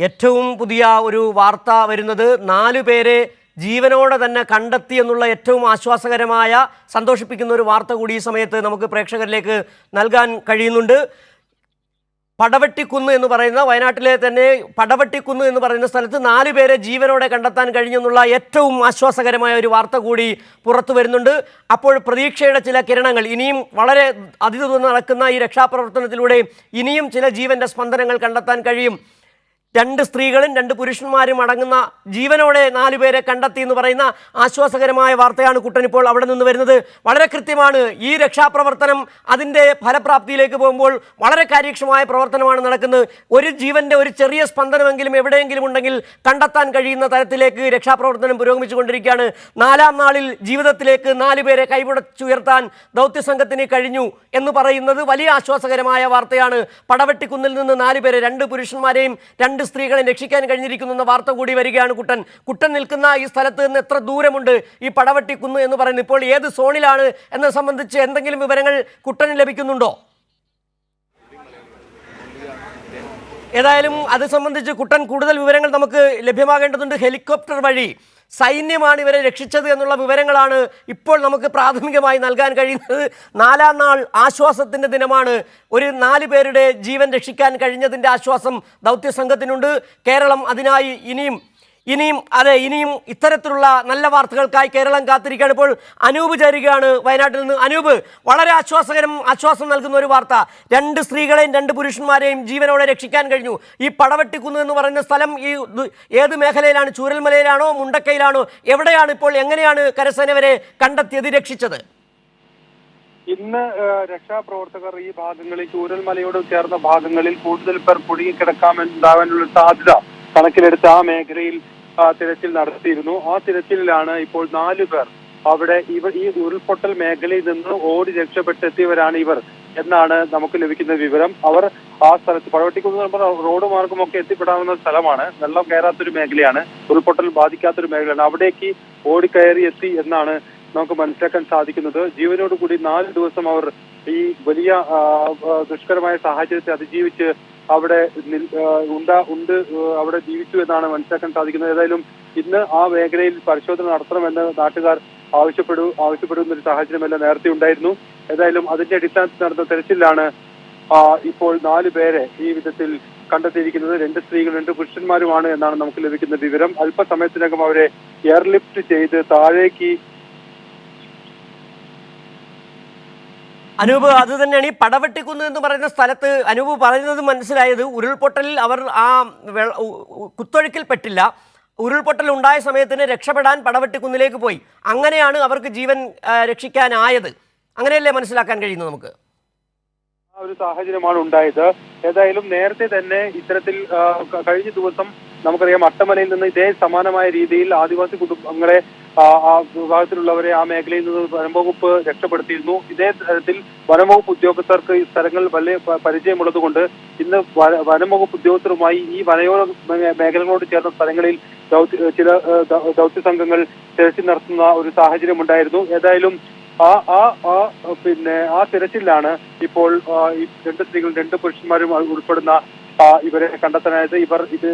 ഏറ്റവും പുതിയ ഒരു വാർത്ത വരുന്നത് 4 പേരെ ജീവനോടെ തന്നെ കണ്ടെത്തി എന്നുള്ള ഏറ്റവും ആശ്വാസകരമായ സന്തോഷിപ്പിക്കുന്ന ഒരു വാർത്ത കൂടി ഈ സമയത്ത് നമുക്ക് പ്രേക്ഷകരിലേക്ക് നൽകാൻ കഴിയുന്നുണ്ട്. പടവെട്ടിക്കുന്ന് എന്ന് പറയുന്ന വയനാട്ടിലെ തന്നെ പടവെട്ടിക്കുന്ന് എന്ന് പറയുന്ന സ്ഥലത്ത് 4 പേരെ ജീവനോടെ കണ്ടെത്താൻ കഴിഞ്ഞെന്നുള്ള ഏറ്റവും ആശ്വാസകരമായ ഒരു വാർത്ത കൂടി പുറത്തു വരുന്നുണ്ട്. അപ്പോൾ പ്രതീക്ഷയുടെ ചില കിരണങ്ങൾ ഇനിയും വളരെ അതിദൂരം നടക്കുന്ന ഈ രക്ഷാപ്രവർത്തനത്തിലൂടെ ഇനിയും ചില ജീവൻ്റെ സ്പന്ദനങ്ങൾ കണ്ടെത്താൻ കഴിയും. 2 സ്ത്രീകളും 2 പുരുഷന്മാരും അടങ്ങുന്ന ജീവനോടെ 4 പേരെ കണ്ടെത്തി എന്ന് പറയുന്ന ആശ്വാസകരമായ വാർത്തയാണ് കുട്ടൻ ഇപ്പോൾ അവിടെ നിന്ന് വരുന്നത്. വളരെ കൃത്യമാണ്. ഈ രക്ഷാപ്രവർത്തനം അതിൻ്റെ ഫലപ്രാപ്തിയിലേക്ക് പോകുമ്പോൾ വളരെ കാര്യക്ഷമമായ പ്രവർത്തനമാണ് നടക്കുന്നത്. ഒരു ജീവൻ്റെ ഒരു ചെറിയ സ്പന്ദനമെങ്കിലും എവിടെയെങ്കിലും ഉണ്ടെങ്കിൽ കണ്ടെത്താൻ കഴിയുന്ന തരത്തിലേക്ക് രക്ഷാപ്രവർത്തനം പുരോഗമിച്ചുകൊണ്ടിരിക്കുകയാണ്. 4-ാം നാളിൽ ജീവിതത്തിലേക്ക് 4 പേരെ കൈപിടിച്ചുയർത്താൻ ദൗത്യസംഘത്തിന് കഴിഞ്ഞു എന്ന് പറയുന്നത് വലിയ ആശ്വാസകരമായ വാർത്തയാണ്. പടവെട്ടിക്കുന്നിൽ നിന്ന് 4 പേരെ 2 പുരുഷന്മാരെയും 2 സ്ത്രീകളെ രക്ഷിക്കാൻ കഴിഞ്ഞിരിക്കുന്നു എന്ന വാർത്ത കൂടി വരികയാണ്. കുട്ടൻ നിൽക്കുന്ന ഈ സ്ഥലത്ത് നിന്ന് എത്ര ദൂരമുണ്ട് ഈ പടവെട്ടിക്കുന്ന് എന്ന് പറയുന്നത്, ഇപ്പോൾ ഏത് സോണിലാണ് എന്നത് സംബന്ധിച്ച് എന്തെങ്കിലും വിവരങ്ങൾ കുട്ടന് ലഭിക്കുന്നുണ്ടോ? ഏതായാലും അത് സംബന്ധിച്ച് കുട്ടൻ കൂടുതൽ വിവരങ്ങൾ നമുക്ക് ലഭ്യമാകേണ്ടതുണ്ട്. ഹെലികോപ്റ്റർ വഴി സൈന്യമാണ് ഇവരെ രക്ഷിച്ചത് എന്നുള്ള വിവരങ്ങളാണ് ഇപ്പോൾ നമുക്ക് പ്രാഥമികമായി നൽകാൻ കഴിയുന്നത്. 4-ാം നാൾ ആശ്വാസത്തിൻ്റെ ദിനമാണ്. ഒരു 4 പേരുടെ ജീവൻ രക്ഷിക്കാൻ കഴിഞ്ഞതിൻ്റെ ആശ്വാസം ദൗത്യസംഘത്തിനുണ്ട്. കേരളം അതിനായി ഇനിയും ഇത്തരത്തിലുള്ള നല്ല വാർത്തകൾക്കായി കേരളം കാത്തിരിക്കുകയാണ്. ഇപ്പോൾ അനൂപ് ചേരുകയാണ് വയനാട്ടിൽ നിന്ന്. അനൂപ്, വളരെ ആശ്വാസം നൽകുന്ന ഒരു വാർത്ത. 2 സ്ത്രീകളെയും 2 പുരുഷന്മാരെയും ജീവനോടെ രക്ഷിക്കാൻ കഴിഞ്ഞു. ഈ പടവെട്ടിക്കുന്ന് എന്ന് പറയുന്ന സ്ഥലം ഈ ഏത് മേഖലയിലാണ്? ചൂരൽമലയിലാണോ മുണ്ടക്കയിലാണോ? എവിടെയാണ് ഇപ്പോൾ? എങ്ങനെയാണ് കരസേന വരെ കണ്ടെത്തിയത്, രക്ഷിച്ചത്? ഇന്ന് രക്ഷാപ്രവർത്തകർ ഈ ഭാഗങ്ങളിൽ, ചൂരൽമലയോട് ചേർന്ന ഭാഗങ്ങളിൽ കൂടുതൽ പേർ കുടുങ്ങിക്കിടക്കാമെന്നുണ്ടാവാനുള്ള സാധ്യത കണക്കിലെടുത്ത് ആ മേഖലയിൽ തിരച്ചിൽ നടത്തിയിരുന്നു. ആ തിരച്ചിലാണ് ഇപ്പോൾ 4 പേർ അവിടെ ഈ ഉരുൾപൊട്ടൽ മേഖലയിൽ നിന്ന് ഓടി രക്ഷപ്പെട്ടെത്തിയവരാണ് ഇവർ എന്നാണ് നമുക്ക് ലഭിക്കുന്ന വിവരം. അവർ ആ സ്ഥലത്ത് പടവെട്ടിക്കുന്ന് റോഡ് മാർഗമൊക്കെ എത്തിപ്പെടാവുന്ന സ്ഥലമാണ്. വെള്ളം കയറാത്തൊരു മേഖലയാണ്, ഉരുൾപൊട്ടൽ ബാധിക്കാത്തൊരു മേഖലയാണ്. അവിടേക്ക് ഓടിക്കയറി എത്തി എന്നാണ് നമുക്ക് മനസ്സിലാക്കാൻ സാധിക്കുന്നത്. ജീവനോടുകൂടി 4 ദിവസം അവർ ഈ വലിയ ദുഷ്കരമായ സാഹചര്യത്തെ അതിജീവിച്ച് അവിടെ അവിടെ ജീവിച്ചു എന്നാണ് മനസ്സിലാക്കാൻ സാധിക്കുന്നത്. ഏതായാലും ഇന്ന് ആ മേഖലയിൽ പരിശോധന നടത്തണമെന്ന് നാട്ടുകാർ ആവശ്യപ്പെടുന്ന ഒരു സാഹചര്യമല്ല നേരത്തെ ഉണ്ടായിരുന്നു. ഏതായാലും അതിന്റെ അടിസ്ഥാനത്തിൽ നടന്ന തെരച്ചിലാണ് ഇപ്പോൾ 4 പേരെ ഈ വിധത്തിൽ കണ്ടെത്തിയിരിക്കുന്നത്. 2 സ്ത്രീകളും 2 പുരുഷന്മാരുമാണ് എന്നാണ് നമുക്ക് ലഭിക്കുന്ന വിവരം. അല്പസമയത്തിനകം അവരെ എയർലിഫ്റ്റ് ചെയ്ത് താഴേക്ക്. അനൂപ്, അത് തന്നെയാണ് ഈ പടവെട്ടിക്കുന്ന് എന്ന് പറയുന്ന സ്ഥലത്ത് അനൂപ് പറയുന്നത് മനസ്സിലായത്. ഉരുൾപൊട്ടലിൽ അവർ ആ കുത്തൊഴുക്കിൽ പെട്ടില്ല. ഉരുൾപൊട്ടൽ ഉണ്ടായ സമയത്തിന് രക്ഷപ്പെടാൻ പടവെട്ടിക്കുന്നിലേക്ക് പോയി. അങ്ങനെയാണ് അവർക്ക് ജീവൻ രക്ഷിക്കാനായത്. അങ്ങനെയല്ലേ മനസ്സിലാക്കാൻ കഴിയുന്നത് നമുക്ക്? ആ ഒരു സാഹചര്യമാണ് ഉണ്ടായത്. ഏതായാലും നേരത്തെ തന്നെ ഇത്തരത്തിൽ കഴിഞ്ഞ ദിവസം നമുക്കറിയാം അട്ടമലയിൽ നിന്ന് ഇതേ സമാനമായ രീതിയിൽ ആദിവാസി കുടുംബങ്ങളെ ആ വിഭാഗത്തിലുള്ളവരെ ആ മേഖലയിൽ നിന്ന് വനംവകുപ്പ് രക്ഷപ്പെടുത്തിയിരുന്നു. ഇതേ തരത്തിൽ വനംവകുപ്പ് ഉദ്യോഗസ്ഥർക്ക് ഈ സ്ഥലങ്ങൾ വലിയ പരിചയമുള്ളത് കൊണ്ട് ഇന്ന് വനംവകുപ്പ് ഉദ്യോഗസ്ഥരുമായി ഈ വനയോര മേഖലകളോട് ചേർന്ന സ്ഥലങ്ങളിൽ ചില ദൗത്യ സംഘങ്ങൾ തിരച്ചിൽ നടത്തുന്ന ഒരു സാഹചര്യം ഉണ്ടായിരുന്നു. ഏതായാലും ആ തിരച്ചിലാണ് ഇപ്പോൾ ഈ 2 സ്ത്രീകളും 2 പുരുഷന്മാരും ഉൾപ്പെടുന്ന ഇവരെ കണ്ടെത്താനായത്. ഇവർ ഇത്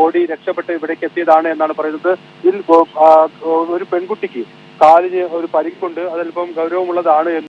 ഓടി രക്ഷപ്പെട്ട് ഇവിടേക്ക് എത്തിയതാണ് എന്നാണ് പറയുന്നത്. ഇതിൽ ഒരു പെൺകുട്ടിക്ക് കാലിന് ഒരു പരിക്കുണ്ട്, അതല്പം ഗൗരവമുള്ളതാണ്.